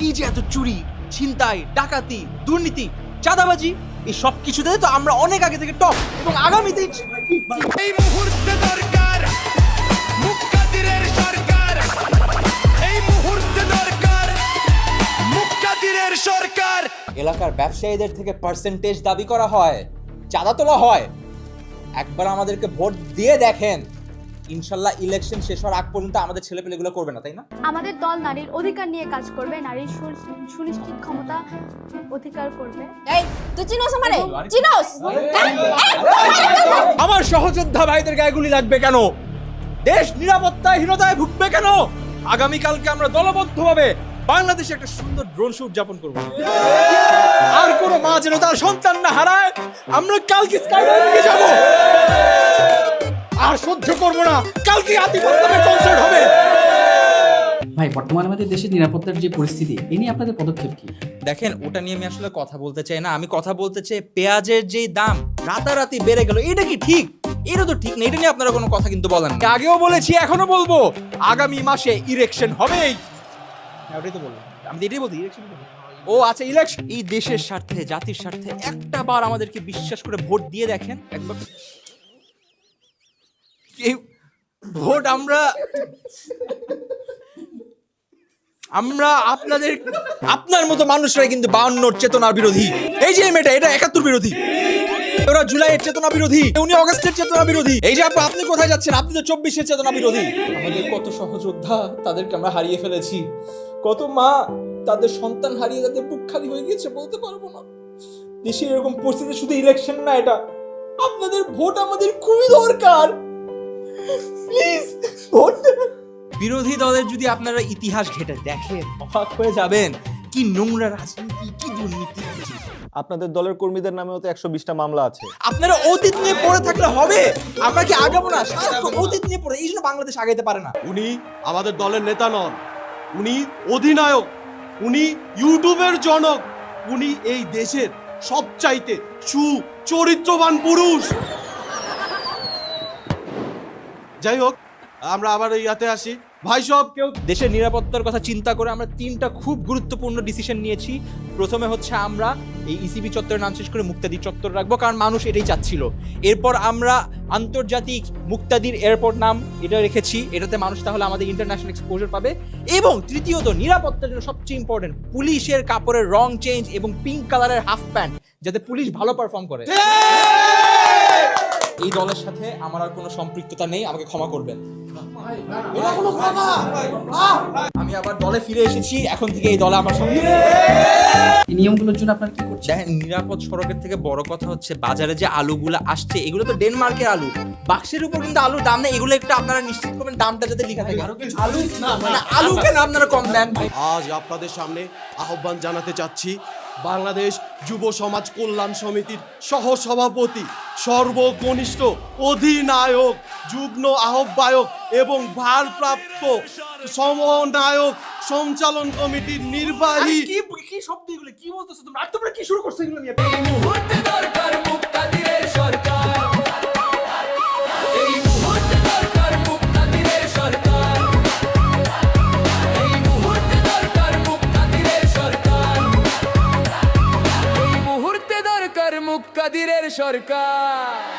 এই যে এত চুরি, ছিনতাই, ডাকাতি, দুর্নীতি, চাঁদাবাজি, এই সব কিছুতে তো আমরা অনেক আগে থেকে টপ এবং আগামীতে এই মুহূর্তে দরকার মুক্তাদিরের সরকার, এই মুহূর্তে দরকার মুক্তাদিরের সরকার। এলাকার ব্যবসায়ীদের থেকে পার্সেন্টেজ দাবি করা হয়, চাঁদা তোলা হয়। একবার আমাদেরকে ভোট দিয়ে দেখেন, ইনশাল্লাহ ইলেকশন শেষ হওয়ার আগ পর্যন্ত আমাদের ছেলেপেলেগুলো করবে না, তাই না? আমাদের দল নারীর অধিকার নিয়ে কাজ করবে, নারীর সুনিশ্চিত ক্ষমতা অধিকার করবে। এই তুই চিনোস আমারে? চিনোস? আমার সহযোদ্ধা ভাইদের গায়ে গুলি লাগবে কেন? দেশ নিরাপত্তাহীনতায় ভুগবে কেন? আগামীকালকে আমরা দলবদ্ধভাবে বাংলাদেশে একটা সুন্দর ড্রোন শো উদযাপন করবো। আর কোন মা যেন তার সন্তান না হারায়। আমরা কালকে স্কাইডাইভিংয়ে যাব। আর সহ্য করবো না, কালকে আতিফাস্তানের কনসার্ট হবে। ভাই, বর্তমানে আমাদের দেশের নিরাপত্তার যে পরিস্থিতি, এ নিয়ে আপনাদের পদক্ষেপ কি? দেখেন, ওটা নিয়ে আমি আসলে কথা বলতে চাই না। আমি কথা বলতে চাই পেঁয়াজের যে দাম রাতারাতি বেড়ে গেল, এটা কি ঠিক? এটা তো ঠিক না। এটা নিয়ে আপনারা কোনো কথা কিন্তু বলেন। আগেও বলেছি, এখনো বলবো, আগামী মাসে ইলেকশন হবেই। ওটাই তো বললাম, আমি এটাই বলছি, ইলেকশন। ও আচ্ছা, ইলেকশন। এই দেশের স্বার্থে, জাতির স্বার্থে একটা বার আমাদেরকে বিশ্বাস করে ভোট দিয়ে দেখেন একবার। এই ভোট আমরা আপনার মতো মানুষরাই কিন্তু 52 চেতনার বিরোধী। এই যে মেয়েটা, এটা 71 বিরোধী। ওরা জুলাইয়ের চেতনা বিরোধী, উনি অগস্টের চেতনা বিরোধী। এই যে আপনি কোথায় যাচ্ছেন? আপনি তো 24-এর চেতনা বিরোধী। আমাদের কত সহযোদ্ধা, তাদেরকে আমরা হারিয়ে ফেলেছি। কত মা তাদের সন্তান হারিয়ে তাদের বুক খালি হয়ে গিয়েছে, বলতে পারবো না। দেশের এরকম পরিস্থিতি শুধু ইলেকশন না, এটা আপনাদের ভোট আমাদের খুবই দরকার। প্লিজ ভোট দেবেন। বিরোধী দলের যদি আপনারা ইতিহাস ঘেটে দেখেন, অবাক হয়ে যাবেন। কি নোংরা রাজনীতি, কি দুর্নীতি। আপনাদের দলের কর্মীদের নামেও তো 120টা মামলা আছে। আপনারা অতীত নিয়ে পড়ে থাকলে হবে? আমরা কি আগাবো না? সারাক্ষণ অতীত নিয়ে পড়ে, এই জন্য বাংলাদেশ আগাইতে পারে না। উনি আমাদের দলের নেতা নন, উনি অধিনায়ক, উনি ইউটিউবের জনক, উনি এই দেশের সবচাইতে সুচরিত্রবান পুরুষ। যাই হোক, আমরা আবার ইয়াতে আসি। ভাই সব কেউ দেশের নিরাপত্তার কথা চিন্তা করে আমরা 3টা খুব গুরুত্বপূর্ণ ডিসিশন নিয়েছি। প্রথমে হচ্ছে আমরা এই ইসিবি চত্বরের নাম শেষ করে মুক্তাদির চত্বর রাখবো, কারণ মানুষ এটাই চাচ্ছিল। এরপর আমরা আন্তর্জাতিক মুক্তাদির এয়ারপোর্ট নাম এটা রেখেছি, এটাতে মানুষ তাহলে আমাদের ইন্টারন্যাশনাল এক্সপোজার পাবে। এবং তৃতীয়ত, নিরাপত্তার জন্য সবচেয়ে ইম্পর্টেন্ট, পুলিশের কাপড়ের রং চেঞ্জ এবং পিঙ্ক কালারের হাফ প্যান্ট, যাতে পুলিশ ভালো পারফর্ম করে। এই দলের সাথে আমার আর কোনো সম্পৃক্ততা নেই, আমাকে ক্ষমা করবেন। আমি আবার দলে ফিরে এসেছি, এখন থেকে এই দলে আমার সঙ্গে। এই নিয়মগুলোর জন্য আপনারা কি করছেন? দেখেন, নিরাপদ সড়কের থেকে বড় কথা হচ্ছে বাজারে যে আলুগুলো আসছে, এগুলো তো ডেনমার্কের আলু। বাক্সের উপর কিন্তু আলুর দাম নেই, এগুলো একটু আপনারা নিশ্চিত করবেন দামটা যাতে লেখা থাকে। আলু না, মানে আলু কেন আপনারা কম দেন? আজ আপনাদের সামনে আহ্বান জানাতে চাচ্ছি, বাংলাদেশ যুব সমাজ কল্যাণ সমিতির সহসভাপতি, সর্বকনিষ্ঠ অধিনায়ক, যুগ্ম আহ্বায়ক এবং ভারপ্রাপ্ত সমন্বয়ক সঞ্চালন কমিটির নির্বাহী। কি শব্দ এগুলো? কি বলতেছো তোমরা? আর তোমরা কি শুরু করছো এগুলো নিয়ে? এই মুহূর্তে দরকার মুক্তাদিরের সরকার, এই মুহূর্তে দরকার মুক্তাদিরের সরকার, এই মুহূর্তে দরকার মুক্তাদিরের সরকার, এই মুহূর্তে দরকার মুক্তাদিরের সরকার।